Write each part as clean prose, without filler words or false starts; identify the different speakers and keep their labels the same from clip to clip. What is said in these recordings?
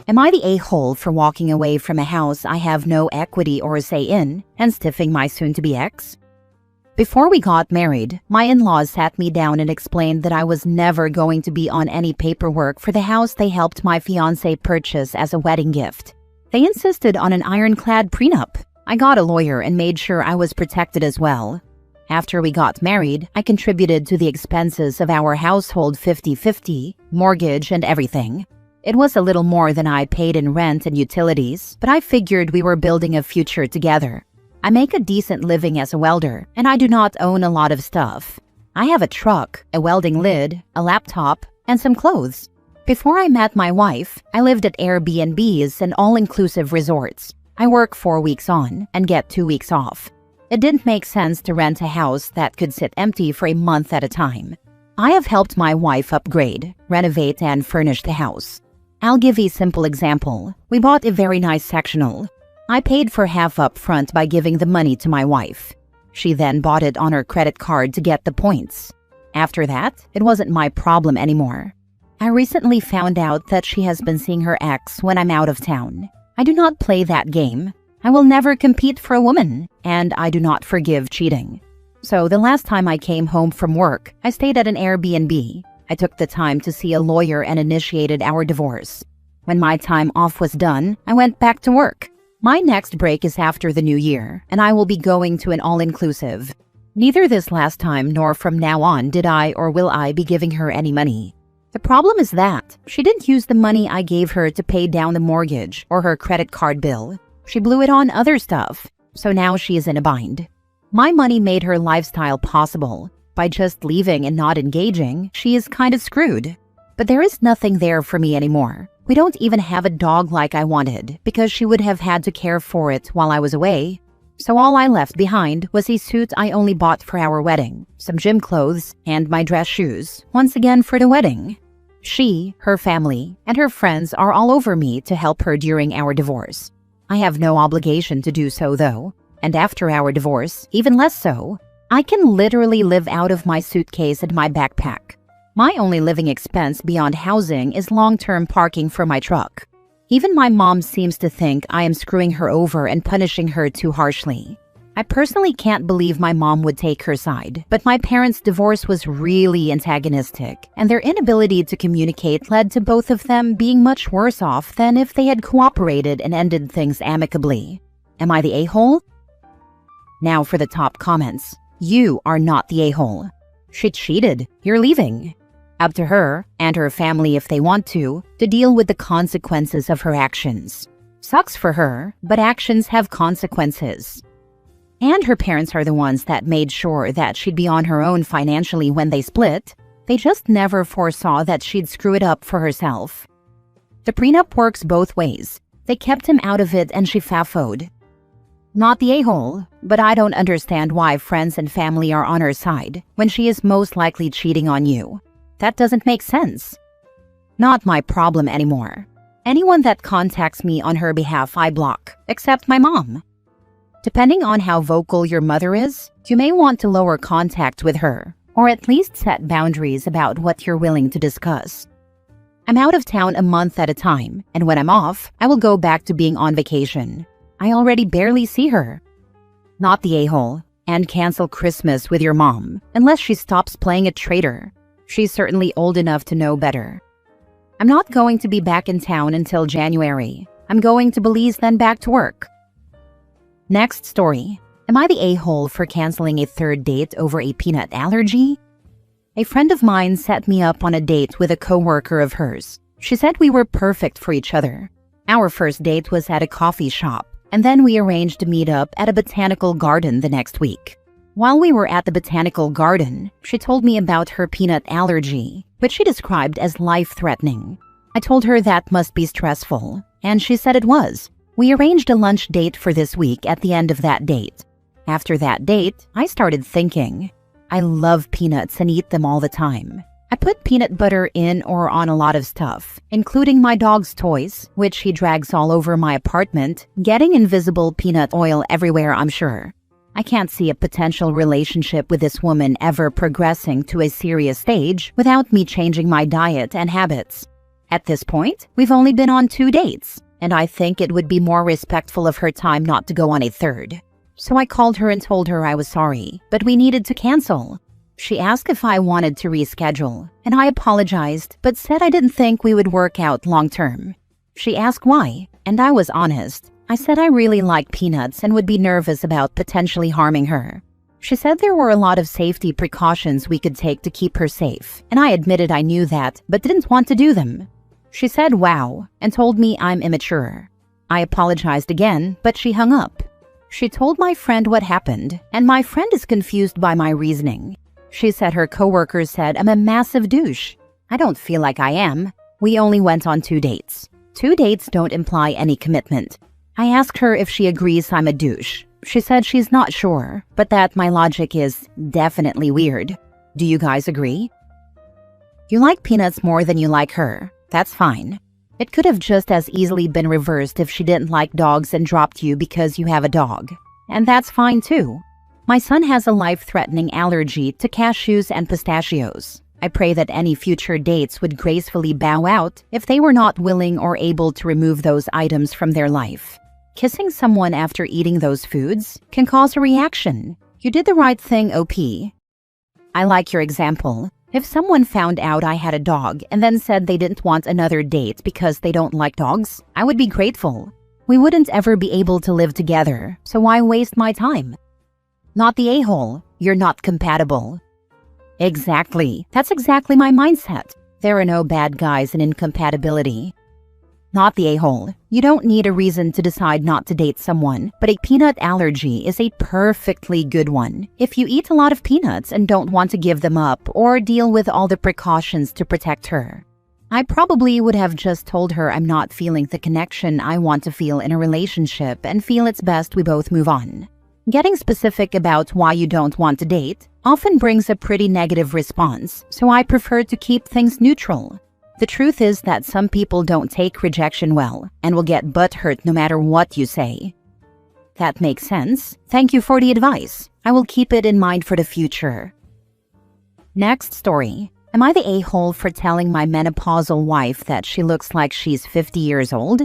Speaker 1: Am I the a-hole for walking away from a house I have no equity or say in and stiffing my soon-to-be ex? Before we got married, my in-laws sat me down and explained that I was never going to be on any paperwork for the house they helped my fiancé purchase as a wedding gift. They insisted on an ironclad prenup. I got a lawyer and made sure I was protected as well. After we got married, I contributed to the expenses of our household 50-50, mortgage and everything. It was a little more than I paid in rent and utilities, but I figured we were building a future together. I make a decent living as a welder, and I do not own a lot of stuff. I have a truck, a welding lid, a laptop, and some clothes. Before I met my wife, I lived at Airbnbs and all-inclusive resorts. I work 4 weeks on and get 2 weeks off. It didn't make sense to rent a house that could sit empty for a month at a time. I have helped my wife upgrade, renovate, and furnish the house. I'll give a simple example. We bought a very nice sectional. I paid for half up front by giving the money to my wife. She then bought it on her credit card to get the points. After that, it wasn't my problem anymore. I recently found out that she has been seeing her ex when I'm out of town. I do not play that game. I will never compete for a woman, and I do not forgive cheating. So the last time I came home from work, I stayed at an Airbnb. I took the time to see a lawyer and initiated our divorce. When my time off was done, I went back to work. My next break is after the new year, and I will be going to an all-inclusive. Neither this last time nor from now on did I or will I be giving her any money. The problem is that she didn't use the money I gave her to pay down the mortgage or her credit card bill. She blew it on other stuff, so now she is in a bind. My money made her lifestyle possible. By just leaving and not engaging, she is kind of screwed. But there is nothing there for me anymore. We don't even have a dog like I wanted because she would have had to care for it while I was away. So all I left behind was a suit I only bought for our wedding, some gym clothes, and my dress shoes, once again for the wedding. She, her family, and her friends are all over me to help her during our divorce. I have no obligation to do so though, and after our divorce, even less so. I can literally live out of my suitcase and my backpack. My only living expense beyond housing is long-term parking for my truck. Even my mom seems to think I am screwing her over and punishing her too harshly. I personally can't believe my mom would take her side, but my parents' divorce was really antagonistic, and their inability to communicate led to both of them being much worse off than if they had cooperated and ended things amicably. Am I the a-hole? Now for the top comments. You are not the a-hole. She cheated. You're leaving. Up to her, and her family if they want to deal with the consequences of her actions. Sucks for her, but actions have consequences. And her parents are the ones that made sure that she'd be on her own financially when they split. They just never foresaw that she'd screw it up for herself. The prenup works both ways. They kept him out of it and she faffoed. Not the a-hole, but I don't understand why friends and family are on her side when she is most likely cheating on you. That doesn't make sense. Not my problem anymore. Anyone that contacts me on her behalf I block, except my mom. Depending on how vocal your mother is, you may want to lower contact with her, or at least set boundaries about what you're willing to discuss. I'm out of town a month at a time, and when I'm off, I will go back to being on vacation. I already barely see her. Not the a-hole, and cancel Christmas with your mom, unless she stops playing a traitor. She's certainly old enough to know better. I'm not going to be back in town until January. I'm going to Belize, then back to work. Next story. Am I the a-hole for canceling a third date over a peanut allergy? A friend of mine set me up on a date with a coworker of hers. She said we were perfect for each other. Our first date was at a coffee shop, and then we arranged to meet up at a botanical garden the next week. While we were at the botanical garden, she told me about her peanut allergy, which she described as life-threatening. I told her that must be stressful, and she said it was. We arranged a lunch date for this week at the end of that date. After that date, I started thinking. I love peanuts and eat them all the time. I put peanut butter in or on a lot of stuff, including my dog's toys, which he drags all over my apartment, getting invisible peanut oil everywhere, I'm sure. I can't see a potential relationship with this woman ever progressing to a serious stage without me changing my diet and habits. At this point, we've only been on 2 dates, and I think it would be more respectful of her time not to go on a third. So I called her and told her I was sorry, but we needed to cancel. She asked if I wanted to reschedule, and I apologized, but said I didn't think we would work out long term. She asked why, and I was honest. I said I really like peanuts and would be nervous about potentially harming her. She said there were a lot of safety precautions we could take to keep her safe, and I admitted I knew that, but didn't want to do them. She said wow, and told me I'm immature. I apologized again, but she hung up. She told my friend what happened, and my friend is confused by my reasoning. She said her coworkers said I'm a massive douche. I don't feel like I am. We only went on 2 dates. 2 dates don't imply any commitment. I asked her if she agrees I'm a douche. She said she's not sure, but that my logic is definitely weird. Do you guys agree? You like peanuts more than you like her. That's fine. It could have just as easily been reversed if she didn't like dogs and dropped you because you have a dog. And that's fine too. My son has a life-threatening allergy to cashews and pistachios. I pray that any future dates would gracefully bow out if they were not willing or able to remove those items from their life. Kissing someone after eating those foods can cause a reaction. You did the right thing, OP. I like your example. If someone found out I had a dog and then said they didn't want another date because they don't like dogs, I would be grateful. We wouldn't ever be able to live together, so why waste my time? Not the a-hole. You're not compatible. Exactly. That's exactly my mindset. There are no bad guys in incompatibility. Not the a-hole. You don't need a reason to decide not to date someone, but a peanut allergy is a perfectly good one. If you eat a lot of peanuts and don't want to give them up or deal with all the precautions to protect her. I probably would have just told her I'm not feeling the connection I want to feel in a relationship and feel it's best we both move on. Getting specific about why you don't want to date often brings a pretty negative response, so I prefer to keep things neutral. The truth is that some people don't take rejection well and will get butthurt no matter what you say. That makes sense. Thank you for the advice. I will keep it in mind for the future. Next story. Am I the a-hole for telling my menopausal wife that she looks like she's 50 years old?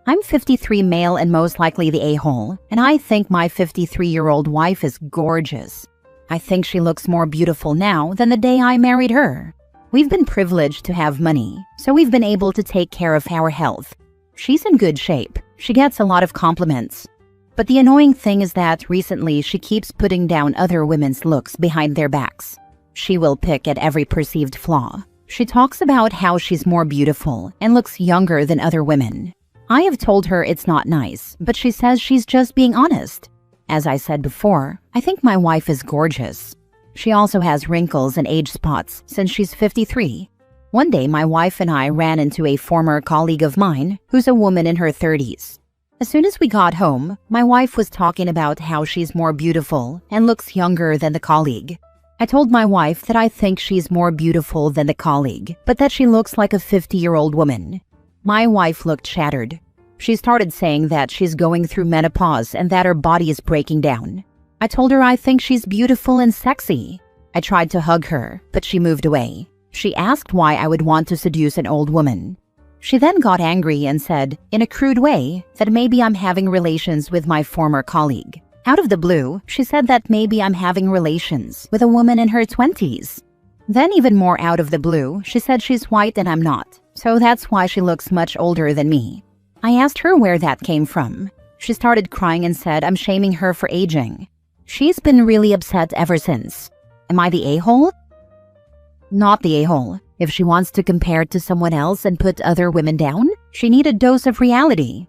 Speaker 1: I'm 53 male and most likely the a-hole, and I think my 53-year-old wife is gorgeous. I think she looks more beautiful now than the day I married her. We've been privileged to have money, so we've been able to take care of our health. She's in good shape. She gets a lot of compliments. But the annoying thing is that recently she keeps putting down other women's looks behind their backs. She will pick at every perceived flaw. She talks about how she's more beautiful and looks younger than other women. I have told her it's not nice, but she says she's just being honest. As I said before, I think my wife is gorgeous. She also has wrinkles and age spots since she's 53. One day, my wife and I ran into a former colleague of mine who's a woman in her 30s. As soon as we got home, my wife was talking about how she's more beautiful and looks younger than the colleague. I told my wife that I think she's more beautiful than the colleague, but that she looks like a 50-year-old woman. My wife looked shattered. She started saying that she's going through menopause and that her body is breaking down. I told her I think she's beautiful and sexy. I tried to hug her, but she moved away. She asked why I would want to seduce an old woman. She then got angry and said, in a crude way, that maybe I'm having relations with my former colleague. Out of the blue, she said that maybe I'm having relations with a woman in her 20s. Then even more out of the blue, she said she's white and I'm not, so that's why she looks much older than me. I asked her where that came from. She started crying and said I'm shaming her for aging. She's been really upset ever since. Am I the a-hole? Not the a-hole. If she wants to compare to someone else and put other women down, she needs a dose of reality.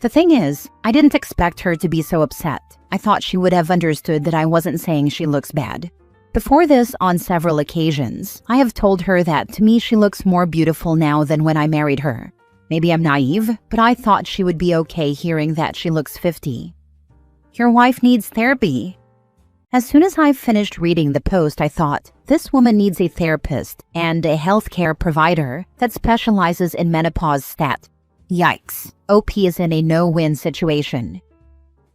Speaker 1: The thing is, I didn't expect her to be so upset. I thought she would have understood that I wasn't saying she looks bad. Before this, on several occasions, I have told her that to me she looks more beautiful now than when I married her. Maybe I'm naive, but I thought she would be okay hearing that she looks 50. Your wife needs therapy. As soon as I finished reading the post, I thought, this woman needs a therapist and a healthcare provider that specializes in menopause stat. Yikes. OP is in a no-win situation.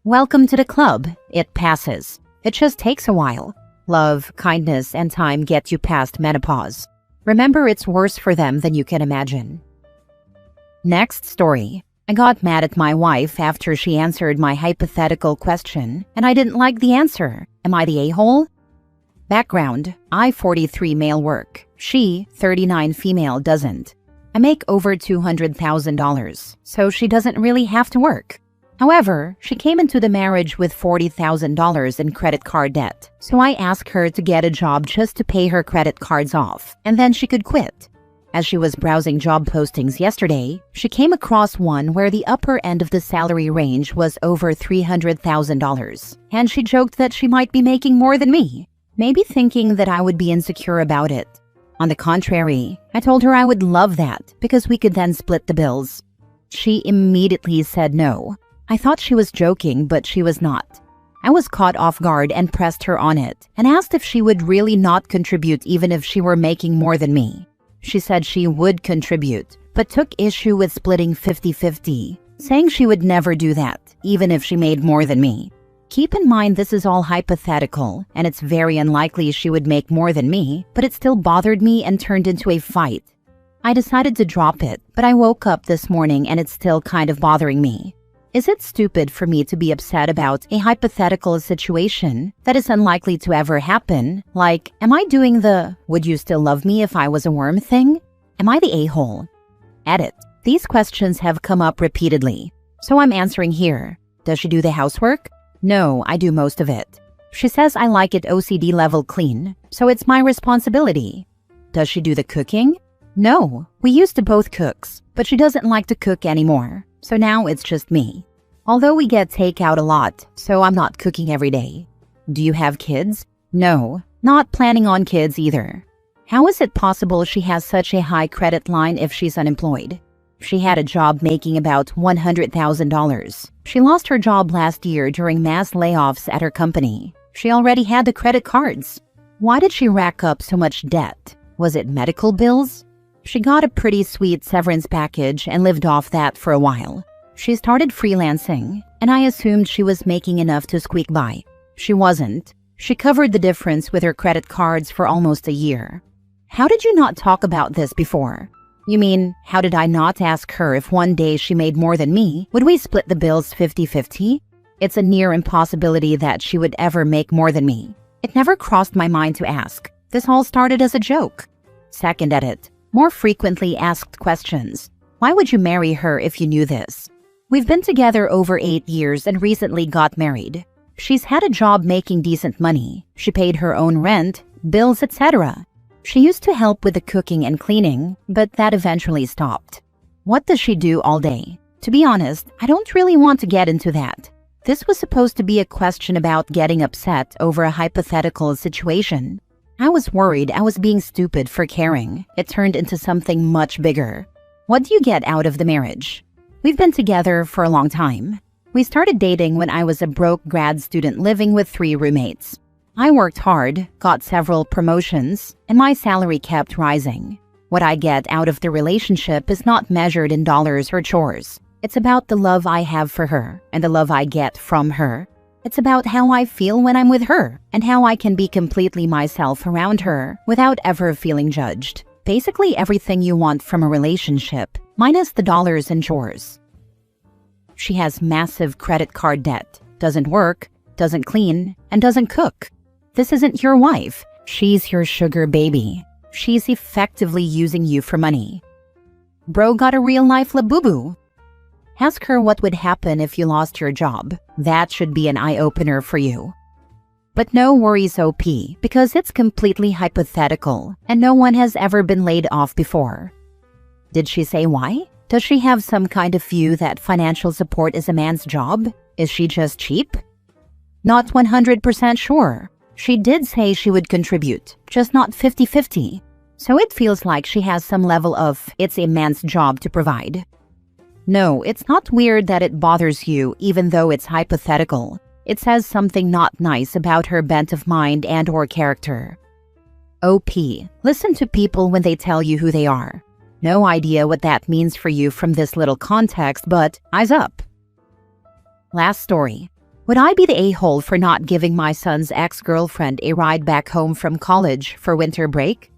Speaker 1: Welcome to the club. It passes. It just takes a while. Love, kindness, and time get you past menopause. Remember, it's worse for them than you can imagine. Next story. I got mad at my wife after she answered my hypothetical question, and I didn't like the answer. Am I the a-hole? Background. I 43 male work. She 39 female doesn't. I make over $200,000, so she doesn't really have to work. However, she came into the marriage with $40,000 in credit card debt, so I asked her to get a job just to pay her credit cards off, and then she could quit. As she was browsing job postings yesterday, she came across one where the upper end of the salary range was over $300,000, and she joked that she might be making more than me, maybe thinking that I would be insecure about it. On the contrary, I told her I would love that because we could then split the bills. She immediately said no. I thought she was joking, but she was not. I was caught off guard and pressed her on it and asked if she would really not contribute even if she were making more than me. She said she would contribute, but took issue with splitting 50-50, saying she would never do that, even if she made more than me. Keep in mind this is all hypothetical, and it's very unlikely she would make more than me, but it still bothered me and turned into a fight. I decided to drop it, but I woke up this morning and it's still kind of bothering me. Is it stupid for me to be upset about a hypothetical situation that is unlikely to ever happen? Like, am I doing the "would you still love me if I was a worm" thing? Am I the a-hole? Edit. These questions have come up repeatedly, so I'm answering here. Does she do the housework? No, I do most of it. She says I like it OCD level clean, so it's my responsibility. Does she do the cooking? No, we used to both cooks, but she doesn't like to cook anymore, so now it's just me. Although we get takeout a lot, so I'm not cooking every day. Do you have kids? No, not planning on kids either. How is it possible she has such a high credit line if she's unemployed? She had a job making about $100,000. She lost her job last year during mass layoffs at her company. She already had the credit cards. Why did she rack up so much debt? Was it medical bills? She got a pretty sweet severance package and lived off that for a while. She started freelancing, and I assumed she was making enough to squeak by. She wasn't. She covered the difference with her credit cards for almost a year. How did you not talk about this before? You mean, how did I not ask her if one day she made more than me, would we split the bills 50-50? It's a near impossibility that she would ever make more than me. It never crossed my mind to ask. This all started as a joke. Second edit. More frequently asked questions. Why would you marry her if you knew this? We've been together over 8 years and recently got married. She's had a job making decent money. She paid her own rent, bills, etc. She used to help with the cooking and cleaning, but that eventually stopped. What does she do all day? To be honest, I don't really want to get into that. This was supposed to be a question about getting upset over a hypothetical situation. I was worried I was being stupid for caring. It turned into something much bigger. What do you get out of the marriage? We've been together for a long time. We started dating when I was a broke grad student living with 3 roommates. I worked hard, got several promotions, and my salary kept rising. What I get out of the relationship is not measured in dollars or chores. It's about the love I have for her and the love I get from her. It's about how I feel when I'm with her and how I can be completely myself around her without ever feeling judged. Basically everything you want from a relationship, minus the dollars and chores. She has massive credit card debt, doesn't work, doesn't clean, and doesn't cook. This isn't your wife. She's your sugar baby. She's effectively using you for money. Bro got a real-life labubu. Ask her what would happen if you lost your job. That should be an eye-opener for you. But no worries, OP, because it's completely hypothetical, and no one has ever been laid off before. Did she say why? Does she have some kind of view that financial support is a man's job? Is she just cheap? Not 100% sure. She did say she would contribute, just not 50-50. So it feels like she has some level of "it's a man's job to provide." No, it's not weird that it bothers you even though it's hypothetical. It says something not nice about her bent of mind and/or character. OP, listen to people when they tell you who they are. No idea what that means for you from this little context, but eyes up. Last story. Would I be the a-hole for not giving my son's ex-girlfriend a ride back home from college for winter break?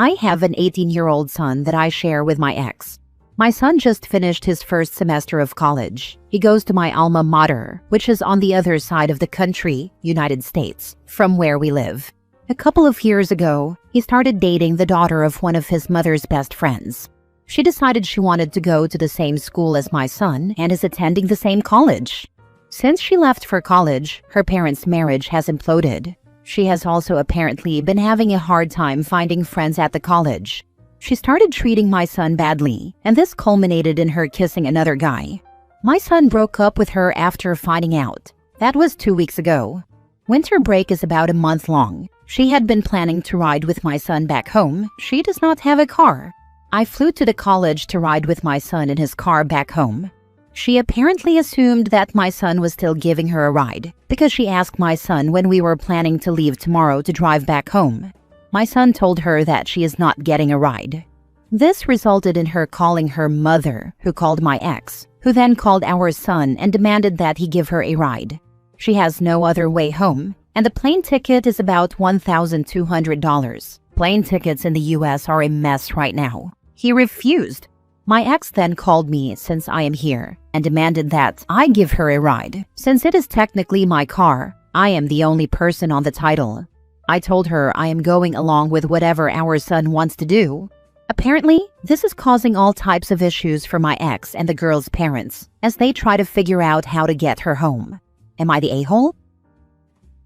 Speaker 1: I have an 18-year-old son that I share with my ex. My son just finished his first semester of college. He goes to my alma mater, which is on the other side of the country, United States, from where we live. A couple of years ago, he started dating the daughter of one of his mother's best friends. She decided she wanted to go to the same school as my son and is attending the same college. Since she left for college, her parents' marriage has imploded. She has also apparently been having a hard time finding friends at the college. She started treating my son badly, and this culminated in her kissing another guy. My son broke up with her after finding out. That was 2 weeks ago. Winter break is about a month long. She had been planning to ride with my son back home. She does not have a car. I flew to the college to ride with my son in his car back home. She apparently assumed that my son was still giving her a ride because she asked my son when we were planning to leave tomorrow to drive back home. My son told her that she is not getting a ride. This resulted in her calling her mother, who called my ex, who then called our son and demanded that he give her a ride. She has no other way home, and the plane ticket is about $1,200. Plane tickets in the US are a mess right now. He refused. My ex then called me since I am here and demanded that I give her a ride. Since it is technically my car, I am the only person on the title. I told her I am going along with whatever our son wants to do. Apparently, this is causing all types of issues for my ex and the girl's parents as they try to figure out how to get her home. Am I the a-hole?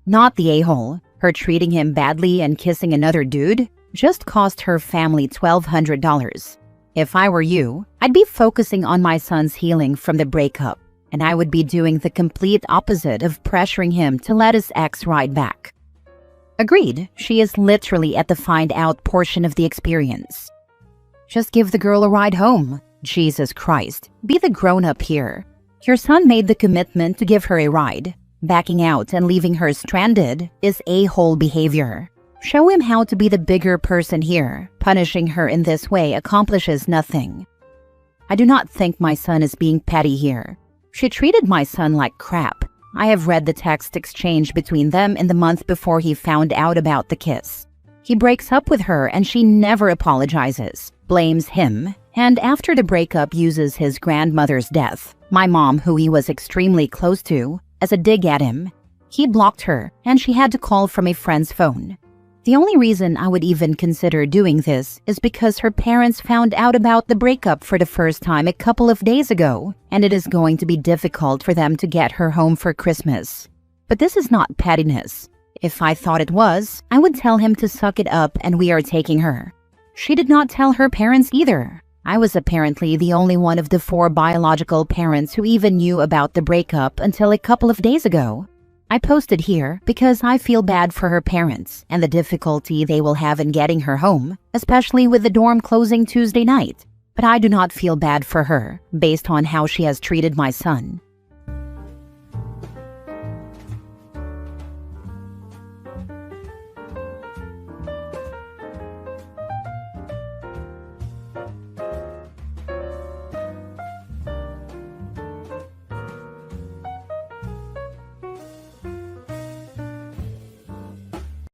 Speaker 1: Not the a-hole. Her treating him badly and kissing another dude just cost her family $1,200. If I were you, I'd be focusing on my son's healing from the breakup, and I would be doing the complete opposite of pressuring him to let his ex ride back. Agreed, she is literally at the find out portion of the experience. Just give the girl a ride home. Jesus Christ, be the grown-up here. Your son made the commitment to give her a ride. Backing out and leaving her stranded is a-hole behavior. Show him how to be the bigger person here. Punishing her in this way accomplishes nothing. I do not think my son is being petty here. She treated my son like crap. I have read the text exchange between them in the month before he found out about the kiss. He breaks up with her and she never apologizes, blames him, and after the breakup uses his grandmother's death, my mom, who he was extremely close to, as a dig at him. He blocked her and she had to call from a friend's phone. The only reason I would even consider doing this is because her parents found out about the breakup for the first time a couple of days ago, and it is going to be difficult for them to get her home for Christmas. But this is not pettiness. If I thought it was, I would tell him to suck it up and we are taking her. She did not tell her parents either. I was apparently the only one of the 4 biological parents who even knew about the breakup until a couple of days ago. I posted here because I feel bad for her parents and the difficulty they will have in getting her home, especially with the dorm closing Tuesday night. But I do not feel bad for her, based on how she has treated my son.